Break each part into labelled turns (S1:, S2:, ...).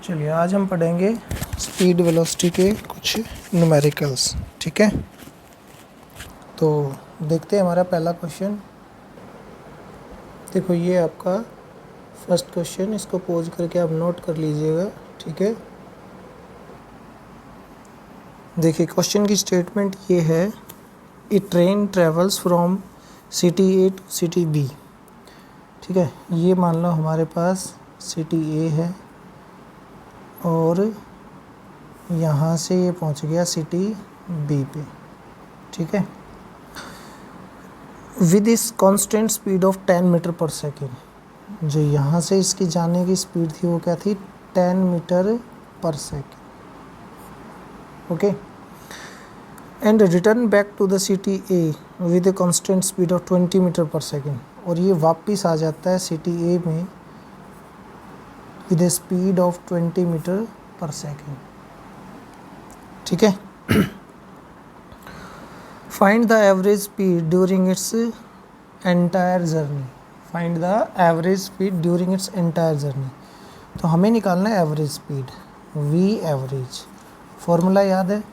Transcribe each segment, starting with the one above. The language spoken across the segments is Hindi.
S1: चलिए आज हम पढ़ेंगे स्पीड वेलोसिटी के कुछ न्यूमेरिकल्स। ठीक है, तो देखते हैं हमारा पहला क्वेश्चन। देखो ये आपका फर्स्ट क्वेश्चन, इसको पोज करके आप नोट कर लीजिएगा। ठीक है, देखिए क्वेश्चन की स्टेटमेंट ये है, a train travels from city a to city b. ठीक है, ये मान लो हमारे पास सिटी ए है और यहाँ से ये पहुँच गया सिटी बी पे। ठीक है, विद इस constant speed of 10 meter per second. जो यहाँ से इसकी जाने की स्पीड थी वो क्या थी, 10 meter per second. Okay, and return back to the city A with a constant speed of 20 meter per second. और ये वापस आ जाता है सिटी ए में with a speed of 20 meter per second. ठीक है, find the average speed during its entire journey. Find the average speed during its entire journey. तो हमें निकालना है average speed, V average. Formula याद है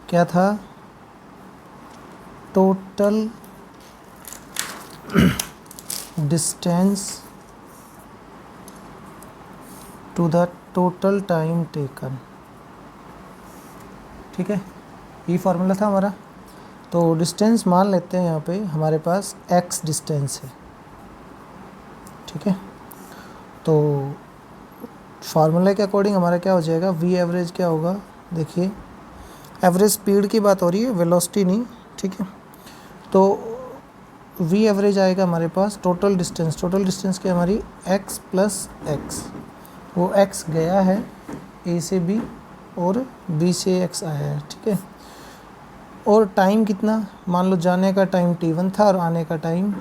S1: क्या था, total distance to the total time taken. ठीक है, ये फार्मूला था हमारा। तो डिस्टेंस मान लेते हैं यहाँ पे हमारे पास x डिस्टेंस है। ठीक है, तो फार्मूला के अकॉर्डिंग हमारा क्या हो जाएगा, v एवरेज क्या होगा। देखिए एवरेज स्पीड की बात हो रही है, वेलोसिटी नहीं। ठीक है, तो v एवरेज आएगा हमारे पास टोटल डिस्टेंस। टोटल डिस्टेंस क्या हमारी x प्लस x। वो x गया है a से b और b से x आया है। ठीक है, और टाइम कितना, मान लो जाने का टाइम t1 था और आने का टाइम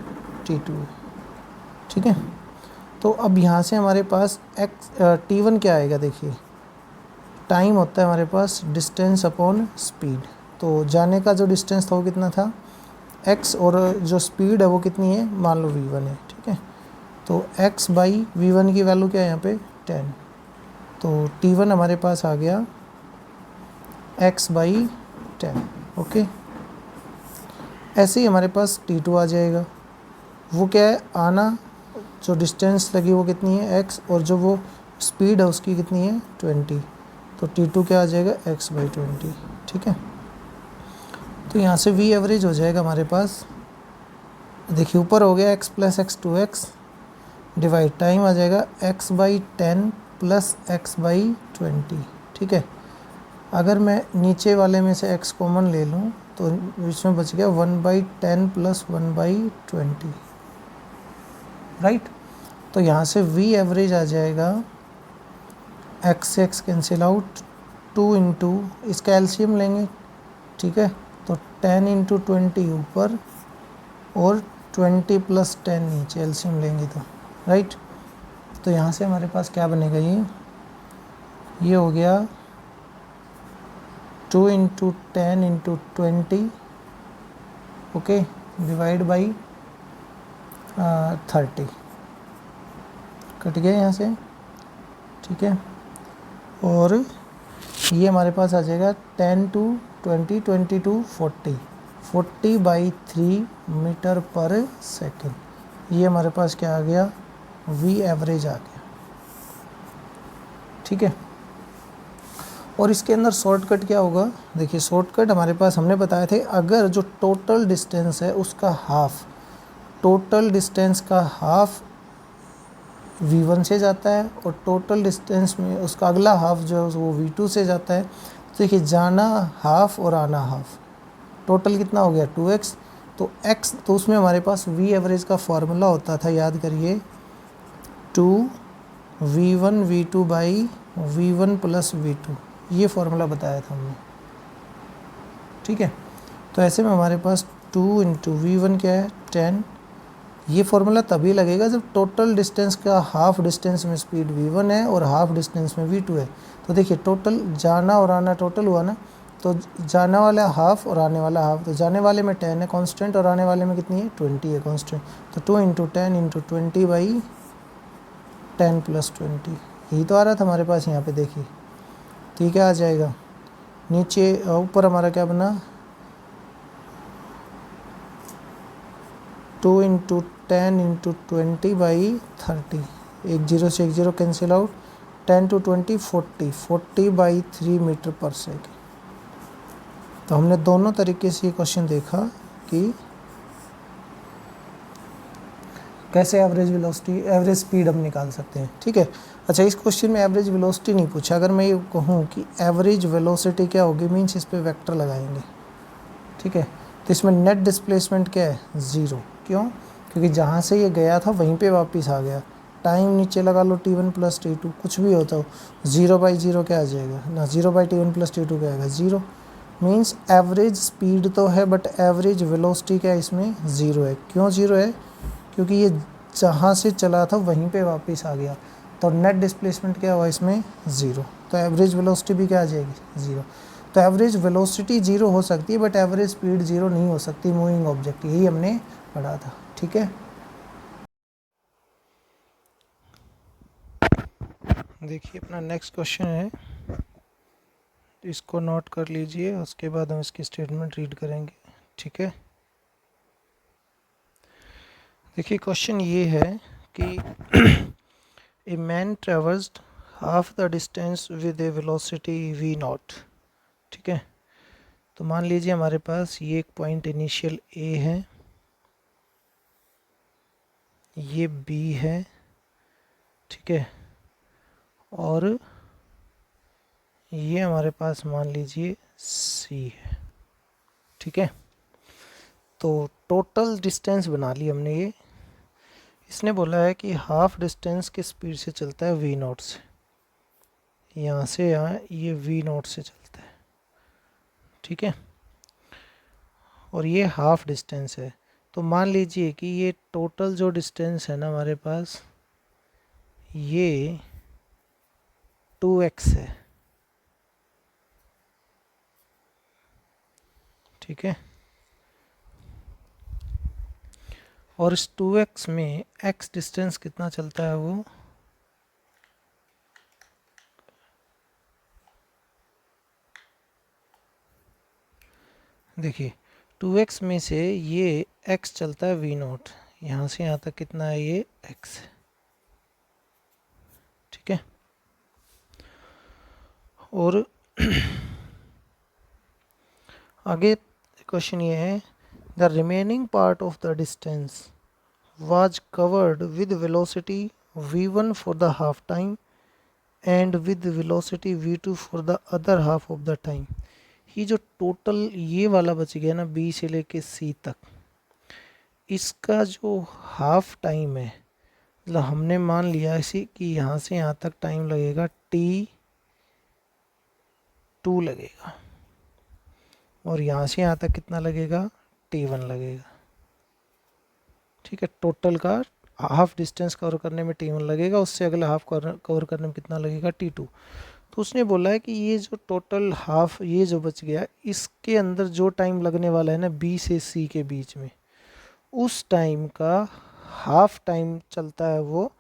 S1: t2 है। ठीक है, तो अब यहाँ से हमारे पास t1 क्या आएगा, देखिए टाइम होता है हमारे पास डिस्टेंस अपॉन स्पीड। तो जाने का जो डिस्टेंस था वो कितना था x, और जो स्पीड है वो कितनी है, मान लो v1 है। ठीक है, तो x बाई v1 की वैल्यू क्या है यहाँ पे 10। तो t1 हमारे पास आ गया x बाई 10। ओके, ऐसे ही हमारे पास t2 आ जाएगा। वो क्या है, आना जो डिस्टेंस लगी वो कितनी है x, और जो वो स्पीड है उसकी कितनी है 20। तो t2 क्या आ जाएगा x बाई 20। ठीक है, तो यहाँ से v एवरेज हो जाएगा हमारे पास, देखिए ऊपर हो गया x plus x 2x divide, time आ जाएगा x by 10 plus x by 20। ठीक है, अगर मैं नीचे वाले में से x कॉमन ले लूँ तो इसमें बच गया 1 बाई 10 प्लस 1 बाई 20। राइट, तो यहाँ से v एवरेज आ जाएगा, x से x कैंसिल आउट, 2 इंटू इसका एलसीएम लेंगे। ठीक है, तो 10 इंटू 20 ऊपर और 20 प्लस 10 नीचे, एलसीएम लेंगे तो राइट। तो यहाँ से हमारे पास क्या बनेगा, ये हो गया 2 into 10 into 20, okay, divide by 30, cut गया यहाँ से। ठीक है, और ये हमारे पास आ जाएगा 10 to 20, 20 to 40, 40 by 3 metre per second. ये हमारे पास क्या आ गया, v एवरेज आ गया। ठीक है, और इसके अंदर शॉर्टकट क्या होगा, देखिए शॉर्टकट हमारे पास हमने बताए थे, अगर जो टोटल डिस्टेंस है उसका हाफ, टोटल डिस्टेंस का हाफ v1 से जाता है और टोटल डिस्टेंस में उसका अगला हाफ जो है वो v2 से जाता है। तो देखिए जाना हाफ और आना हाफ, टोटल कितना हो गया 2x। तो x, तो उसमें हमारे पास v एवरेज का फॉर्मूला होता था, याद करिए, 2v1 v2 by v1 plus v2, ये फार्मूला बताया था हमने। ठीक है, तो ऐसे में हमारे पास 2 इंटू वी1 क्या है 10। ये फार्मूला तभी लगेगा जब टोटल डिस्टेंस का हाफ डिस्टेंस में स्पीड v1 है और हाफ डिस्टेंस में v2 है। तो देखिए टोटल जाना और आना टोटल हुआ ना, तो जाने वाला हाफ और आने वाला हाफ, तो जाने वाले में 10 है कांस्टेंट और आने वाले में कितनी है 20 है कांस्टेंट। तो 2 इंटू 10 इंटू 20 बाई 10 प्लस 20, यही तो आ रहा था हमारे पास यहाँ पे, देखिए। तो ये क्या आ जाएगा, नीचे ऊपर हमारा क्या बना, 2 इंटू 10 इंटू 20/30, एक जीरो से एक zero cancel out, 10 to 20 40/3 meter per second. तो हमने दोनों तरीके से ये क्वेश्चन देखा कि कैसे एवरेज वेलोसिटी, एवरेज स्पीड हम निकाल सकते हैं, ठीक है। अच्छा, इस क्वेश्चन में एवरेज वेलोसिटी नहीं पूछा। अगर मैं ये कहूँ कि एवरेज वेलोसिटी क्या होगी, मीन्स इस पे वेक्टर लगाएंगे, ठीक है। तो इसमें नेट डिस्प्लेसमेंट क्या है, 0। क्यों? क्योंकि जहाँ से ये गया था वहीं पे वापस आ गया। टाइम नीचे लगा लो t1 + t2, कुछ भी होता हो, 0/0 क्या आ जाएगा ना, 0/t1 + t2 क्या आएगा, 0। मीन्स एवरेज स्पीड तो है बट एवरेज वेलोसिटी क्या है, इसमें 0 है। क्यों 0 है? क्योंकि ये जहाँ से चला था वहीं पे वापस आ गया। तो नेट डिस्प्लेसमेंट क्या हुआ इसमें, 0। तो एवरेज वेलोसिटी भी क्या आ जाएगी, 0। तो एवरेज वेलोसिटी 0 हो सकती है बट एवरेज स्पीड 0 नहीं हो सकती मूविंग ऑब्जेक्ट, यही हमने पढ़ा था, ठीक है। देखिए अपना नेक्स्ट क्वेश्चन है, इसको नोट कर लीजिए, उसके बाद हम इसकी स्टेटमेंट रीड करेंगे, ठीक है। देखिए क्वेश्चन ये है कि a man traversed half the distance with A velocity v0, ठीक है। तो मान लीजिए हमारे पास ये एक पॉइंट इनिशियल ए है, ये बी है, ठीक है, और ये हमारे पास मान लीजिए सी है, ठीक है। तो टोटल डिस्टेंस बना ली हमने ये। इसने बोला है कि हाफ डिस्टेंस किस स्पीड से चलता है, v0 से, यहाँ से यहाँ ये v0 से चलता है, ठीक है। और ये हाफ डिस्टेंस है। तो मान लीजिए कि ये टोटल जो डिस्टेंस है ना हमारे पास, ये 2x है, ठीक है। और इस 2x में x डिस्टेंस कितना चलता है, वो देखिए 2x में से ये x चलता है v0, यहाँ से यहाँ तक कितना है, ये x है, ठीक है। और आगे क्वेश्चन ये है, the remaining part of the distance was covered with velocity v1 for the half time and with velocity v2 for the other half of the time। ये जो टोटल ये वाला बच गया ना b से लेके c तक, इसका जो हाफ टाइम है, मतलब हमने मान लिया इसी कि यहाँ से यहाँ तक टाइम लगेगा t2 लगेगा, और यहाँ से यहाँ तक कितना लगेगा, t1 लगेगा, ठीक है। टोटल का हाफ डिस्टेंस कवर करने में t1 लगेगा, उससे अगला हाफ कवर करने में कितना लगेगा, t2। तो उसने बोला है कि ये जो टोटल हाफ ये जो बच गया, इसके अंदर जो टाइम लगने वाला है ना b से c के बीच में, उस टाइम का हाफ टाइम चलता है वो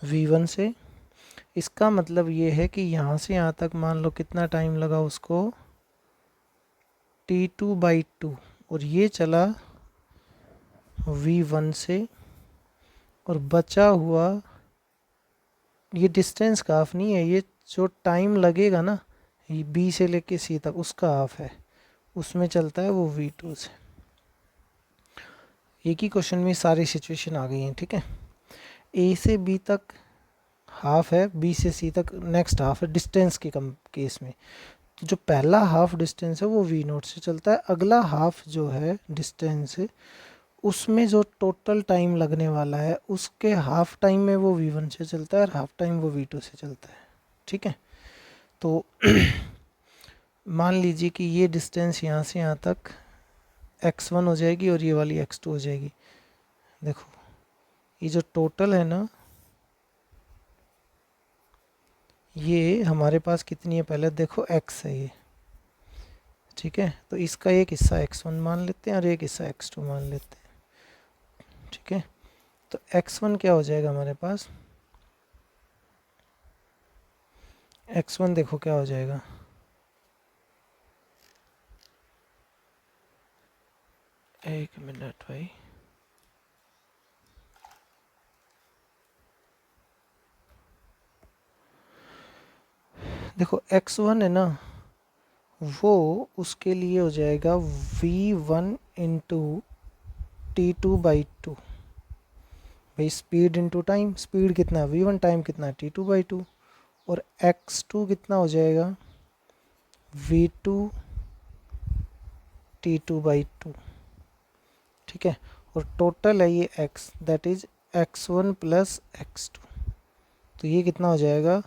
S1: v1 से। इसका मतलब ये है कि यहाँ से यहाँ तक मान लो कितना टाइम लगा उसको, t2/2, और ये चला v1 से, और बचा हुआ ये डिस्टेंस का हाफ नहीं है, ये जो टाइम लगेगा ना ये बी से लेके सी तक, उसका हाफ है, उसमें चलता है वो v2 से। एक ही क्वेश्चन में सारी सिचुएशन आ गई हैं, ठीक है। ए से बी तक हाफ है, बी से सी तक नेक्स्ट हाफ है डिस्टेंस के कम केस में। तो जो पहला हाफ डिस्टेंस है वो v0 से चलता है, अगला हाफ जो है डिस्टेंस है उसमें जो टोटल टाइम लगने वाला है उसके हाफ टाइम में वो v1 से चलता है और हाफ टाइम वो v2 से चलता है, ठीक है। तो मान लीजिए कि ये डिस्टेंस यहाँ से यहाँ तक x1 हो जाएगी और ये वाली x2 हो जाएगी। देखो ये जो टोटल है ना, ये हमारे पास कितनी है, पहले देखो x है ये, ठीक है। तो इसका एक हिस्सा x1 मान लेते हैं और एक हिस्सा x2 मान लेते हैं, ठीक है। तो x1 क्या हो जाएगा हमारे पास, x1 देखो क्या हो जाएगा, एक मिनट भाई, देखो x1 है ना, वो उसके लिए हो जाएगा v1 इंटू T2/2। भाई स्पीड इंटू टाइम, स्पीड कितना है v1, टाइम कितना है T2/2, और x2 कितना हो जाएगा v2 T2/2। ठीक है, और टोटल है ये x, that is x1 plus x2, तो ये कितना हो जाएगा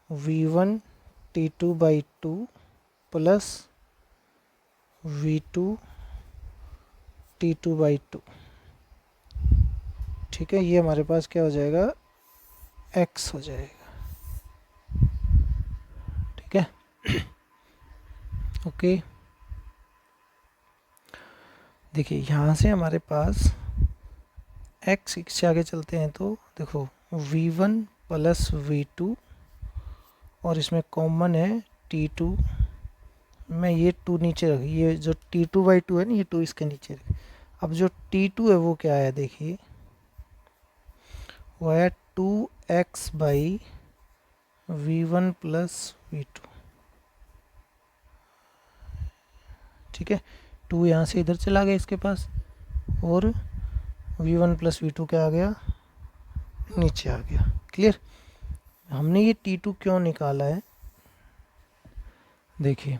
S1: v1 T2/2 plus v2 T2/2। ठीक है, ये हमारे पास क्या हो जाएगा x हो जाएगा। ठीक है, ओके। देखिए यहाँ से हमारे पास x से आगे चलते हैं तो देखो v1 प्लस v2, और इसमें कॉमन है T2, मैं ये 2 नीचे रख, ये जो T2/2 है ना, ये 2 इसके नीचे रख। अब जो T2 है वो क्या है, देखिए वो है 2x/v1 प्लस v2। ठीक है, 2 यहाँ से इधर चला गया इसके पास, और v1 प्लस v2 क्या आ गया, नीचे आ गया। क्लियर। हमने ये T2 क्यों निकाला है, देखिए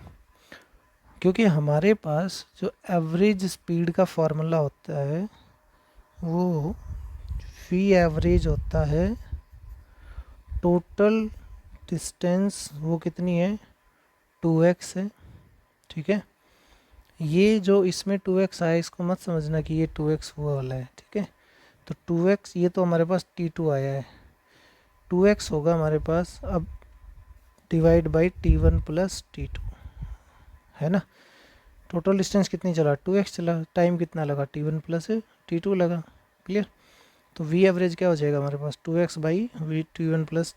S1: क्योंकि हमारे पास जो एवरेज स्पीड का फॉर्मूला होता है वो v एवरेज होता है टोटल डिस्टेंस, वो कितनी है 2x है। ठीक है, ये जो इसमें 2x आया इसको मत समझना कि ये 2x वो वाला है। ठीक है, तो 2x ये तो हमारे पास T2 आया है, 2x होगा हमारे पास अब divide by T1 plus T2, है ना। टोटल डिस्टेंस कितनी चला 2x चला, टाइम कितना लगा T1 प्लस T2 लगा। क्लियर। तो v एवरेज क्या हो जाएगा हमारे पास 2x/v T1 plus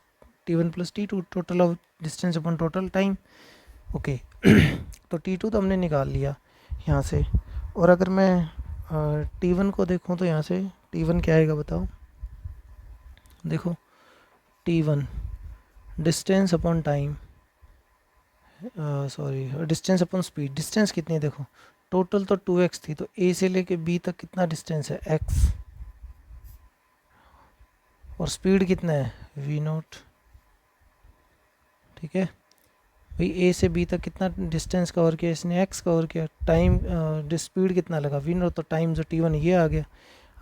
S1: T2, total of distance upon total time. Okay, तो T2 तो हमने निकाल लिया यहाँ से, और अगर मैं T1 को देखूँ तो यहाँ से T1 क्या आएगा बताओ, देखो T1 distance upon time, sorry distance upon speed. Distance कितनी है देखो, टोटल तो 2x थी, तो A से लेके B तक कितना डिस्टेंस है x, और स्पीड कितना है v0। ठीक है भाई, A से B तक कितना डिस्टेंस कवर किया इसने, x कवर किया। टाइम स्पीड कितना लगा v0, तो टाइम जो T1 ये आ गया।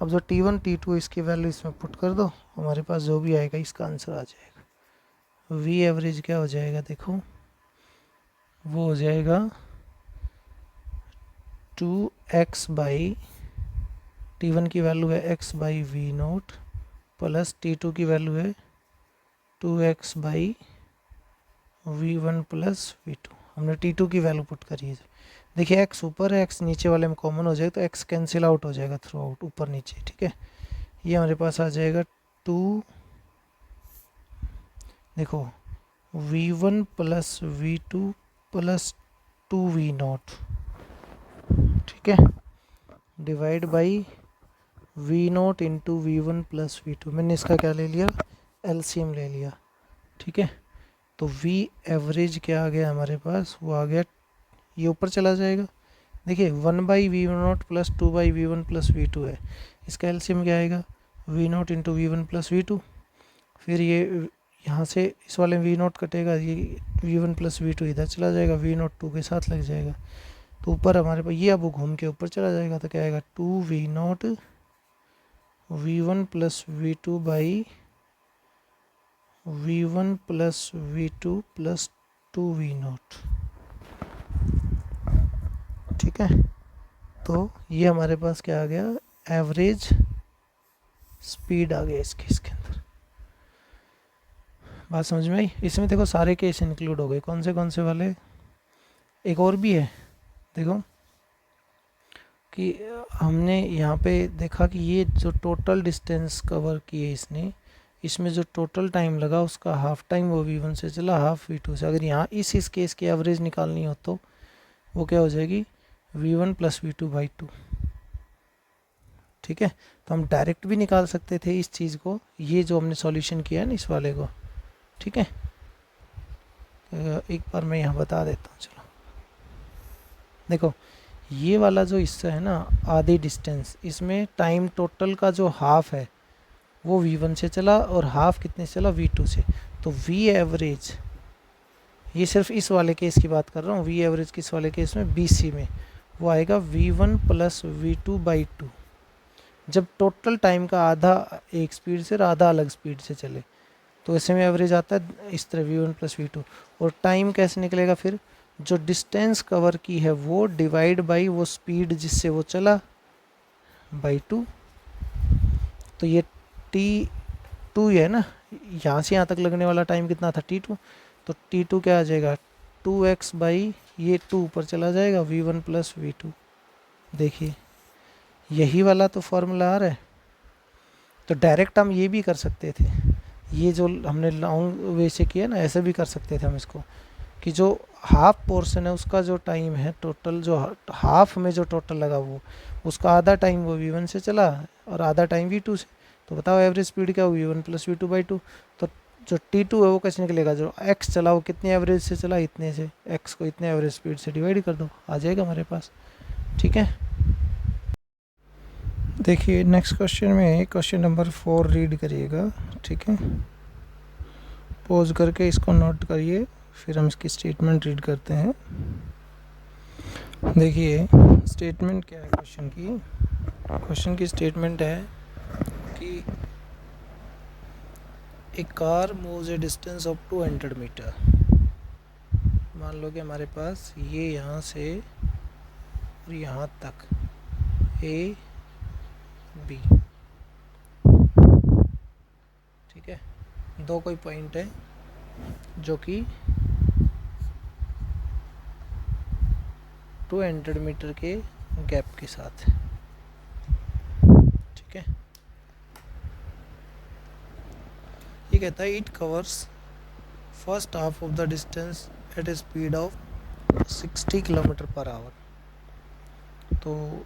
S1: अब जो T1 T2 इसकी वैल्यू इसमें पुट कर दो, हमारे पास जो भी आएगा इसका आंसर आ जाएगा। v एवरेज क्या हो जाएगा देखो, वो हो जाएगा 2x/ T1 की वैल्यू है x/v0 प्लस T2 की वैल्यू है 2x/v1 प्लस v2। हमने T2 की वैल्यू पुट करी है। देखिए x ऊपर है, x नीचे वाले में कॉमन हो जाएगा, तो x कैंसिल आउट हो जाएगा थ्रू आउट ऊपर नीचे। ठीक है, ये हमारे पास आ जाएगा 2, देखो v1 plus v2 plus 2v0। ठीक है, divide by v0 into v1 plus v2। मैंने इसका क्या ले लिया, एलसीएम ले लिया। ठीक है, तो v एवरेज क्या आ गया हमारे पास, वो आ गया, ये ऊपर चला जाएगा। देखिए 1/v0 plus 2/v1 plus v2 है, इसका एलसीएम क्या आएगा v0 into v1 plus v2। फिर ये यहाँ से इस वाले में v0 कटेगा, ये v1 प्लस v2 इधर चला जाएगा, v0 2 के साथ लग जाएगा, तो ऊपर हमारे पास ये अब घूम के ऊपर चला जाएगा, तो क्या आएगा 2v0 v1 plus v2 by v1 plus v2 plus 2v0। ठीक है, तो ये हमारे पास क्या आ गया, एवरेज स्पीड आ गया इसके अंदर। बात समझ में आई। इसमें देखो सारे केस इंक्लूड हो गए, कौन से वाले, एक और भी है देखो कि हमने यहाँ पे देखा कि ये जो टोटल डिस्टेंस कवर की है इसने, इसमें जो टोटल टाइम लगा उसका हाफ टाइम वो V1 से चला, हाफ V2 से। अगर यहाँ इस केस की एवरेज निकालनी हो तो वो क्या हो जाएगी, V1 प्लस V2/2। ठीक है, तो हम डायरेक्ट भी निकाल सकते थे इस चीज़ को, ये जो हमने सॉल्यूशन किया है ना इस वाले को। ठीक है, एक बार मैं यहाँ बता देता हूँ। चलो देखो, ये वाला जो हिस्सा है ना आधी डिस्टेंस, इसमें टाइम टोटल का जो हाफ है वो V1 से चला और हाफ कितने से चला, V2 से। तो V एवरेज, ये सिर्फ इस वाले केस की बात कर रहा हूँ, V एवरेज किस वाले केस में, BC में, वो आएगा V1 प्लस V2/2। जब टोटल टाइम का आधा एक स्पीड से और आधा अलग स्पीड से चले तो ऐसे में एवरेज आता है इस तरह V1 प्लस V2। और टाइम कैसे निकलेगा फिर, जो डिस्टेंस कवर की है वो डिवाइड बाई वो स्पीड जिससे वो चला बाई 2। तो ये T2 है ना, यहाँ से यहाँ तक लगने वाला टाइम कितना था, T2। तो T2 क्या आ जाएगा, 2x बाई ये 2 ऊपर चला जाएगा, V1 प्लस V2। देखिए यही वाला तो फॉर्मूला आ रहा है। तो डायरेक्ट हम ये भी कर सकते थे, ये जो हमने लॉन्ग वे से किया ना, ऐसे भी कर सकते थे हम इसको, कि जो हाफ पोर्शन है उसका जो टाइम है टोटल, जो हाफ में जो टोटल लगा वो उसका आधा टाइम वो V1 से चला और आधा टाइम V2 से। तो बताओ एवरेज स्पीड क्या होगी, V1 प्लस V2/2। तो जो T2 है वो कैसे निकलेगा, जो x चला वो कितने एवरेज से चला, इतने से, x को इतने एवरेज स्पीड से डिवाइड कर दो, आ जाएगा हमारे पास। ठीक है, देखिए नेक्स्ट क्वेश्चन में क्वेश्चन नंबर 4 रीड करिएगा। ठीक है, पॉज करके इसको नोट करिए, फिर हम इसकी स्टेटमेंट रीड करते हैं। देखिए स्टेटमेंट क्या है क्वेश्चन की, क्वेश्चन की स्टेटमेंट है कि a car moves a distance of 200 metre. मान लो कि हमारे पास ये यहाँ से और यहाँ तक A B, ठीक है, दो कोई पॉइंट है जो कि 200 मीटर के गैप के साथ है। ठीक है, ये कहता है it covers first half of the distance at a speed of 60 kilometer per hour. तो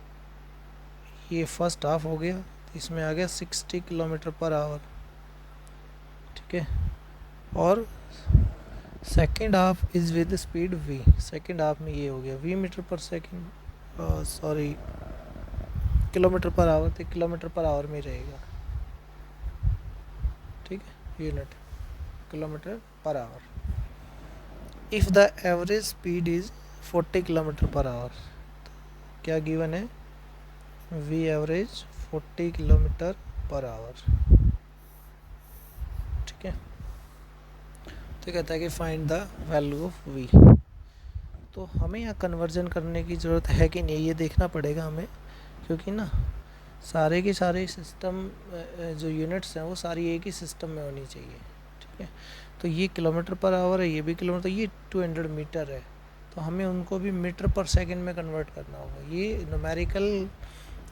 S1: ये फर्स्ट हाफ हो गया, इसमें आ गया 60 किलोमीटर पर आवर। ठीक है, और second half is with speed V। Second half में ये हो गया V metre per second, sorry kilometre per hour, तो किलोमीटर पर आवर में रहेगा। ठीक है, unit kilometre per our. If the average speed is 40 kilometre per our, क्या गिवन है, V average 40 kilometre per our. ठीक है, तो कहता है कि find the value of V। तो हमें यहाँ कन्वर्जन करने की ज़रूरत है कि नहीं ये देखना पड़ेगा हमें, क्योंकि ना सारे के सारे सिस्टम जो यूनिट्स हैं वो सारी एक ही सिस्टम में होनी चाहिए। ठीक है, तो ये किलोमीटर पर आवर है, ये भी किलोमीटर, ये 200 मीटर है, तो हमें उनको भी मीटर पर सेकंड में कन्वर्ट करना होगा। ये न्यूमेरिकल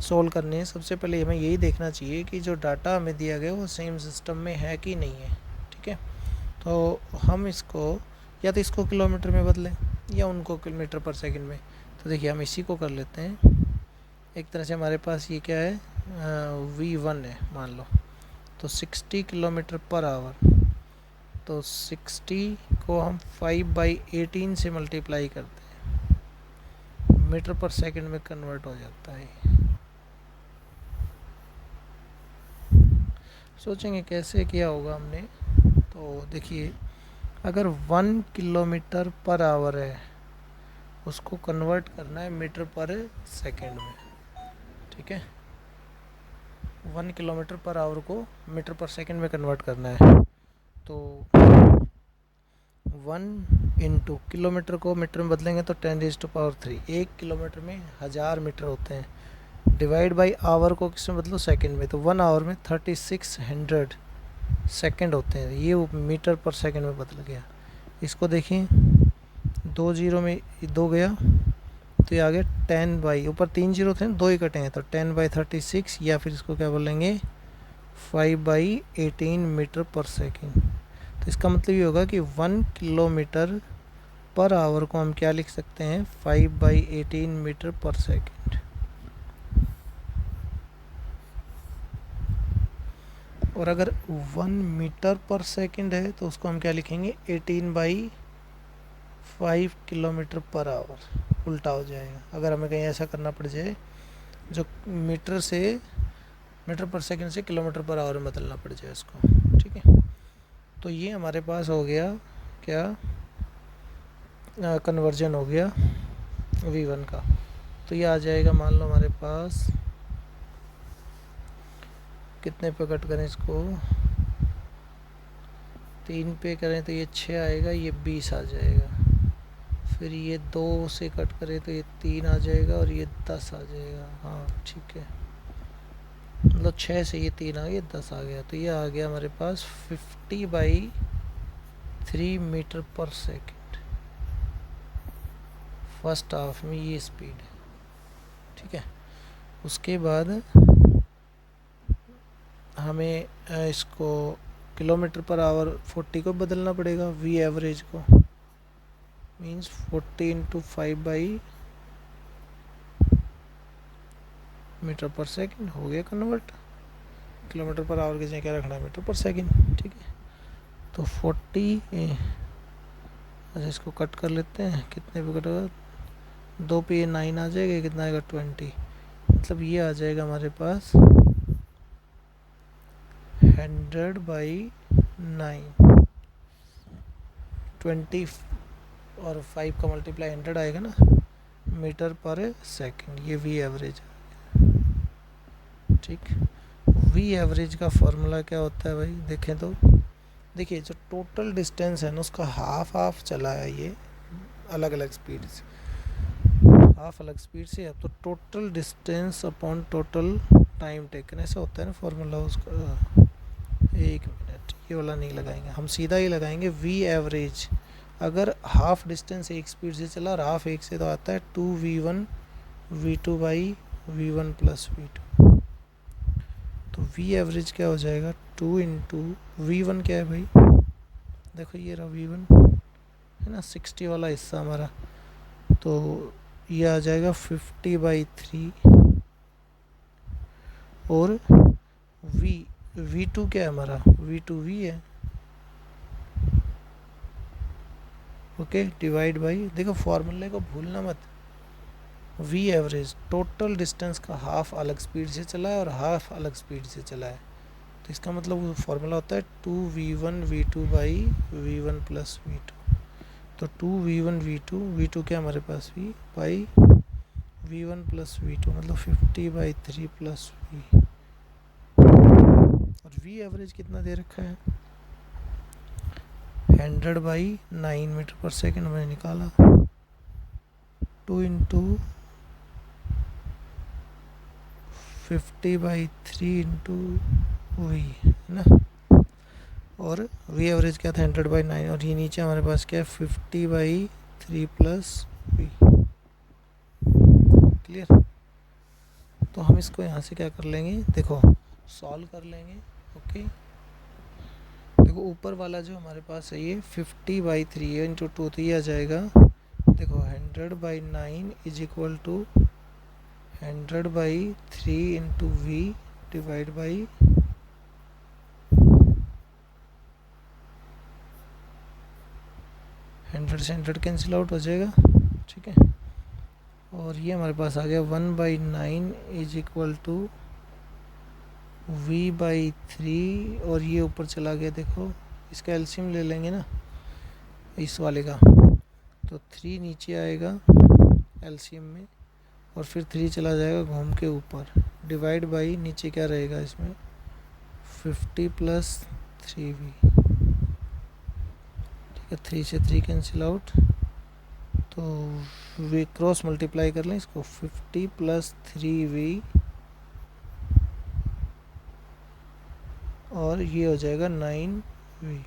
S1: सोल्व करने हैं, सबसे पहले हमें यही देखना चाहिए कि जो डाटा हमें दिया गया वो सेम सिस्टम में है कि नहीं है। ठीक है, तो हम इसको या तो इसको किलोमीटर में बदलें या उनको किलोमीटर पर सेकंड में। तो देखिए हम इसी को कर लेते हैं, एक तरह से हमारे पास ये क्या है, V1 है मान लो, तो 60 किलोमीटर पर आवर, तो 60 को हम 5/18 से मल्टीप्लाई करते हैं, मीटर पर सेकंड में कन्वर्ट हो जाता है। सोचेंगे कैसे किया होगा हमने, तो देखिए अगर 1 किलोमीटर पर आवर है उसको कन्वर्ट करना है मीटर पर सेकंड में। ठीक है, 1 किलोमीटर पर आवर को मीटर पर सेकंड में कन्वर्ट करना है, तो 1 इंटू किलोमीटर को मीटर में बदलेंगे तो 10⁻3, 1 किलोमीटर में 1000 मीटर होते हैं, डिवाइड बाई आवर को किस में बदलो, सेकंड में, तो 1 आवर में 3600 सेकंड होते हैं, ये मीटर पर सेकंड में बदल गया। इसको देखिए 2 जीरो में 2 गया तो ये आ गया 10 बाई, ऊपर 3 जीरो थे, 2 ही कटे हैं, तो 10/36, या फिर इसको क्या बोलेंगे 5/18 मीटर पर सेकेंड। तो इसका मतलब ये होगा कि 1 किलोमीटर पर आवर को हम क्या लिख सकते हैं, 5/18 मीटर पर सेकेंड। और अगर 1 मीटर पर सेकेंड है तो उसको हम क्या लिखेंगे, 18/5 किलोमीटर पर आवर। उल्टा हो जाएगा अगर हमें कहीं ऐसा करना पड़ जाए जो मीटर पर सेकेंड से किलोमीटर पर आवर में बदलना पड़ जाए इसको। ठीक है, तो ये हमारे पास हो गया क्या, कन्वर्जन हो गया V1 का। तो ये आ जाएगा, मान लो हमारे पास कितने पे कट करें इसको, 3 पे करें तो ये 6 आएगा, ये 20 आ जाएगा। फिर ये 2 से कट करें तो ये 3 आ जाएगा और ये 10 आ जाएगा। हाँ ठीक है, मतलब 6 से ये 3 आ गया, 10 आ गया। तो ये आ गया हमारे पास 50/3 metre per second. First half में ये स्पीड है। ठीक है, उसके बाद हमें इसको किलोमीटर पर आवर 40 को बदलना पड़ेगा, V एवरेज को। Means 40 into 5 metre per second हो गया कन्वर्ट। किलोमीटर पर आवर की जगह क्या रखना है, मीटर पर सेकेंड। ठीक है, तो 40, अच्छा इसको कट कर लेते हैं, कितने पे कट होगा, 2 पे ये 9 आ जाएगा, कितना आएगा 20। मतलब ये आ जाएगा हमारे पास 100/9, 20 और 5 का मल्टीप्लाई 100 आएगा ना, मीटर पर सेकेंड। ये V एवरेज। ठीक, V एवरेज का फॉर्मूला क्या होता है भाई, देखें तो देखिए जो टोटल डिस्टेंस है ना उसका हाफ हाफ चला है, ये अलग अलग स्पीड से, हाफ अलग स्पीड से है, तो total distance upon total time taken, ऐसा होता है ना फॉर्मूला उसका। एक मिनट, ये वाला नहीं लगाएंगे, हम सीधा ही लगाएंगे V एवरेज। अगर हाफ डिस्टेंस एक स्पीड से चला और हाफ एक से, तो आता है 2V1 V2/V1 प्लस V2। तो V एवरेज क्या हो जाएगा, 2 इंटू V1 क्या है भाई, देखो ये रहा V1 है ना, 60 वाला हिस्सा हमारा, तो ये आ जाएगा 50/3। और V2 क्या है हमारा, V2V है, ओके, डिवाइड बाई, देखो फॉर्मूले को भूलना मत, V एवरेज टोटल डिस्टेंस का हाफ अलग स्पीड से चला है और हाफ अलग स्पीड से चला है, तो इसका मतलब वो फॉर्मूला होता है 2V1 V2/V1 प्लस V2। तो 2V1 V2 क्या हमारे पास V/V1 प्लस V2, मतलब 50/3 प्लस V। और V एवरेज कितना दे रखा है, 100/9 मीटर पर सेकेंड मैंने निकाला, 2 इंटू 50/3 इंटू V है ना, और V एवरेज क्या था 100/9, और ये नीचे हमारे पास क्या है 50/3 प्लस V। क्लियर, तो हम इसको यहाँ से क्या कर लेंगे, देखो सॉल्व कर लेंगे। ओके, देखो ऊपर वाला जो हमारे पास है ये 50/3 इंटू 2, तो ये आ जाएगा, देखो 100/9 is equal to 100/3 into V divide by 100 से 100 कैंसिल आउट हो जाएगा। ठीक है, और ये हमारे पास आ गया 1/9 इज इक्वल टू V/3, और ये ऊपर चला गया, देखो इसका एलसीएम ले लेंगे ना इस वाले का, तो 3 नीचे आएगा एलसीएम में, और फिर 3 चला जाएगा घूम के ऊपर, डिवाइड बाई नीचे क्या रहेगा इसमें 50 प्लस 3V। ठीक है, 3 से 3 कैंसिल आउट, तो वे क्रॉस मल्टीप्लाई कर लें इसको, 50 प्लस 3V, और ये हो जाएगा 9V।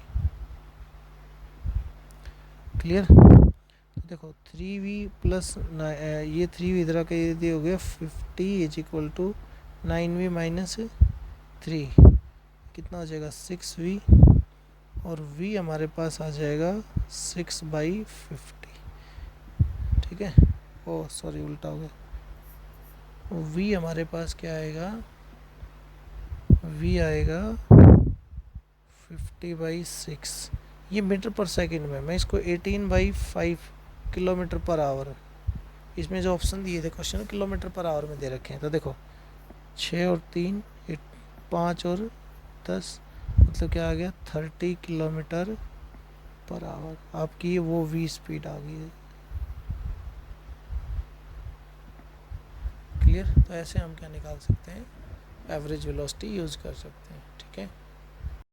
S1: क्लियर, तो देखो 3V प्लस ये 3V इधर का ये हो गया 50 is equal to 9V minus 3, कितना हो जाएगा 6v, और v हमारे पास आ जाएगा 6/50, ठीक है। ओ सॉरी, उल्टा हो गया। v हमारे पास क्या आएगा, v आएगा 50/6, ये मीटर पर सेकंड में। मैं इसको 18/5 किलोमीटर पर आवर, इसमें जो ऑप्शन दिए थे क्वेश्चन किलोमीटर पर आवर में दे रखे हैं, तो देखो 6 और 3 5 और 10, मतलब क्या आ गया 30 किलोमीटर पर आवर। आपकी वो v स्पीड आ गई है। क्लियर। तो ऐसे हम क्या निकाल सकते हैं, एवरेज वेलोसिटी यूज़ कर सकते हैं।